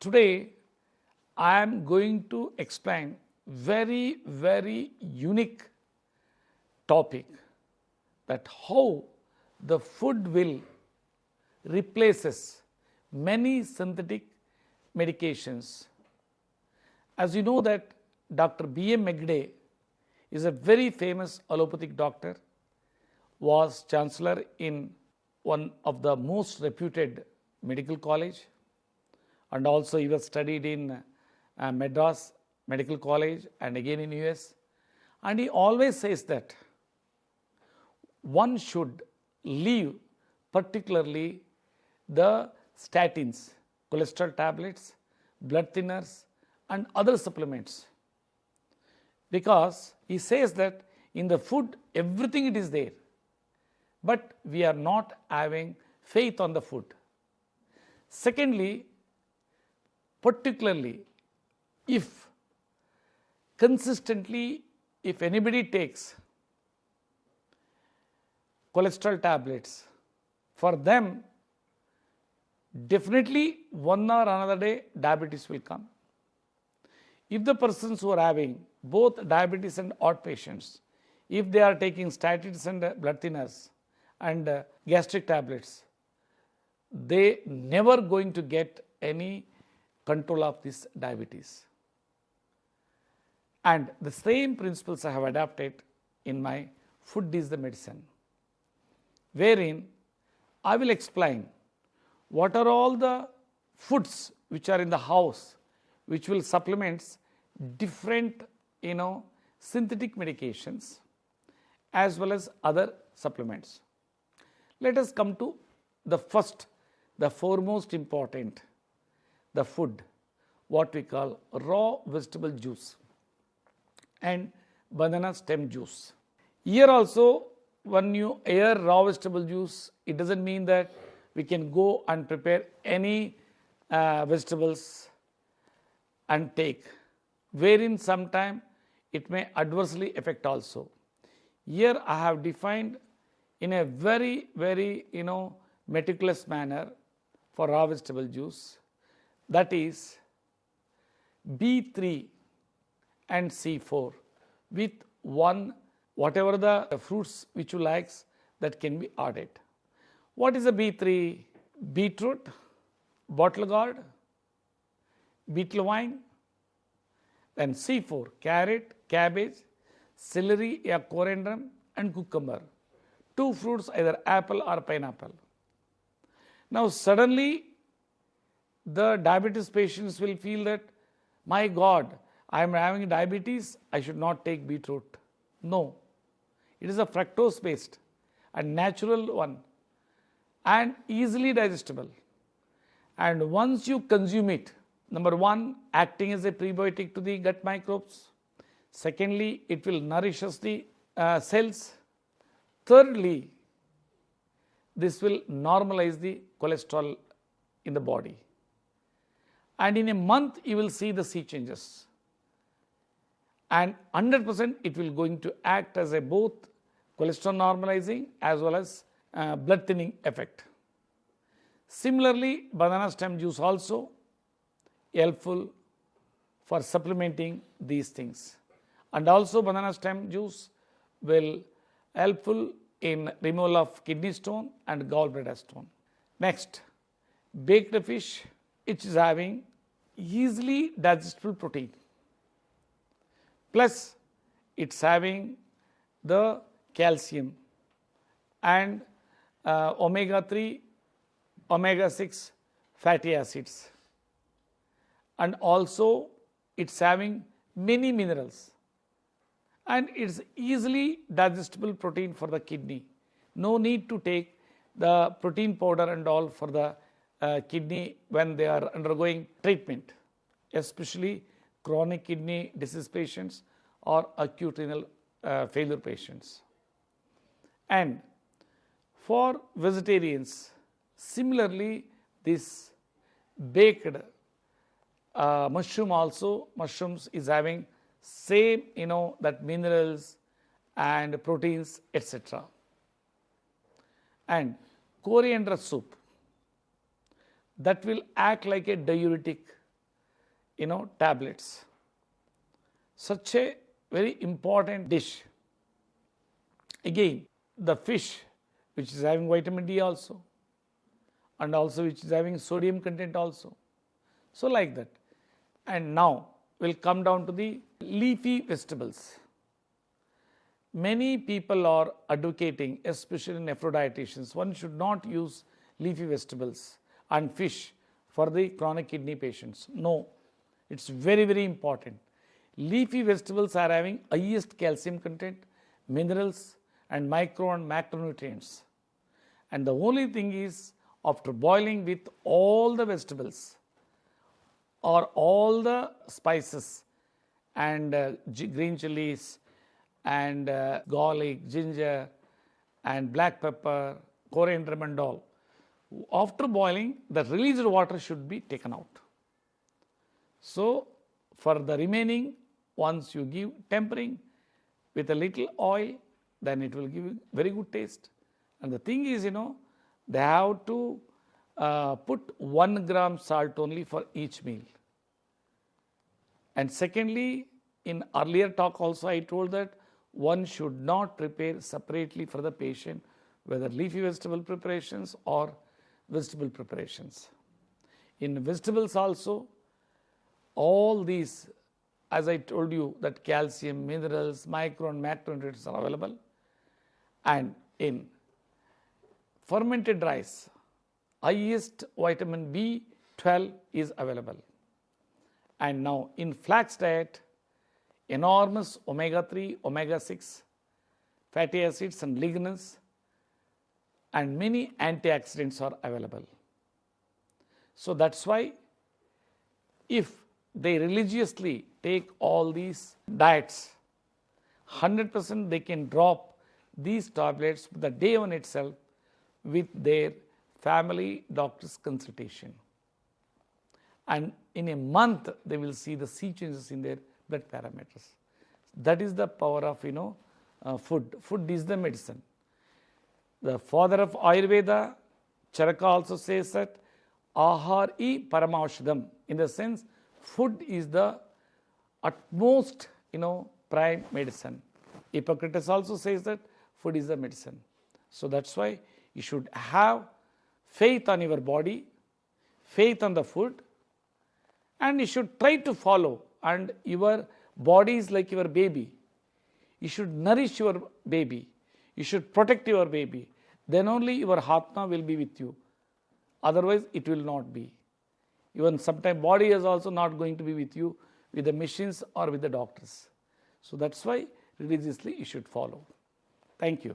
Today I am going to explain very unique topic, that how the food will replaces many synthetic medications. As you know that Dr. B.M. Megde is a very famous allopathic doctor, was chancellor in one of the most reputed medical college, and also he was studied in Madras Medical College and again in US. And he always says that one should leave particularly the statins, cholesterol tablets, blood thinners and other supplements, because he says that in the food everything it is there, but we are not having faith on the food. Secondly, particularly if consistently, if anybody takes cholesterol tablets, for them definitely one or another day diabetes will come. If the persons who are having both diabetes and heart patients, if they are taking statins and blood thinners and gastric tablets, they never going to get any control of this diabetes. And the same principles I have adapted in my Food is the Medicine, wherein I will explain what are all the foods which are in the house which will supplement different synthetic medications as well as other supplements. Let us come to the foremost important, the food, what we call raw vegetable juice and banana stem juice. Here also, when you hear raw vegetable juice, it doesn't mean that we can go and prepare any vegetables and take, wherein sometime it may adversely affect also. Here I have defined in a very meticulous manner for raw vegetable juice, that is B3 and C4 with whatever the fruits which you likes that can be added. What is a B3? Beetroot, bottle gourd, beetle vine. Then C4, carrot, cabbage, celery, coriander and cucumber. Two fruits, either apple or pineapple. Now suddenly the diabetes patients will feel that, my God, I am having diabetes, I should not take beetroot. No, it is a fructose based and natural one and easily digestible. And once you consume it, number one, acting as a prebiotic to the gut microbes. Secondly, it will nourish the cells. Thirdly, this will normalize the cholesterol in the body. And in a month, you will see the sea changes. And 100% it will going to act as a both cholesterol normalizing as well as blood thinning effect. Similarly, banana stem juice also helpful for supplementing these things. And also banana stem juice will helpful in removal of kidney stone and gallbladder stone. Next, baked fish, it is having easily digestible protein, plus it's having the calcium and omega-3, omega-6 fatty acids, and also it's having many minerals, and it's easily digestible protein for the kidney. No need to take the protein powder and all for the kidney when they are undergoing treatment, especially chronic kidney disease patients or acute renal failure patients. And for vegetarians, similarly, this baked mushrooms is having same that minerals and proteins, etc. And coriander soup, that will act like a diuretic tablets. Such a very important dish. Again, the fish, which is having vitamin D also, and also which is having sodium content also. So like that. And now we'll come down to the leafy vegetables. Many people are advocating, especially in Afro-dietitians, one should not use leafy vegetables and fish for the chronic kidney patients. No, it's very, very important. Leafy vegetables are having highest calcium content, minerals, and micro and macronutrients. And the only thing is, after boiling with all the vegetables or all the spices and green chilies and garlic, ginger and black pepper, coriander and all, after boiling, the released water should be taken out. So, for the remaining, once you give tempering with a little oil, then it will give very good taste. And the thing is, they have to put 1 gram salt only for each meal. And secondly, in earlier talk also I told that one should not prepare separately for the patient, whether leafy vegetable preparations or vegetable preparations. In vegetables also, all these, as I told you, that calcium, minerals, micro and macronutrients are available. And in fermented rice, highest vitamin B12 is available. And now in flax diet, enormous omega-3, omega-6 fatty acids and lignans and many antioxidants are available. So that's why if they religiously take all these diets, 100% they can drop these tablets the day one itself with their family doctor's consultation. And in a month, they will see the sea changes in their blood parameters. That is the power of, food. Food is the medicine. The father of Ayurveda, Charaka, also says that ahar-i paramaushadam. In the sense, food is the utmost, prime medicine. Hippocrates also says that food is the medicine. So that's why you should have faith on your body, faith on the food, and you should try to follow. And your body is like your baby. You should nourish your baby. You should protect your baby. Then only your Atma will be with you. Otherwise, it will not be. Even sometimes body is also not going to be with you with the machines or with the doctors. So that's why religiously you should follow. Thank you.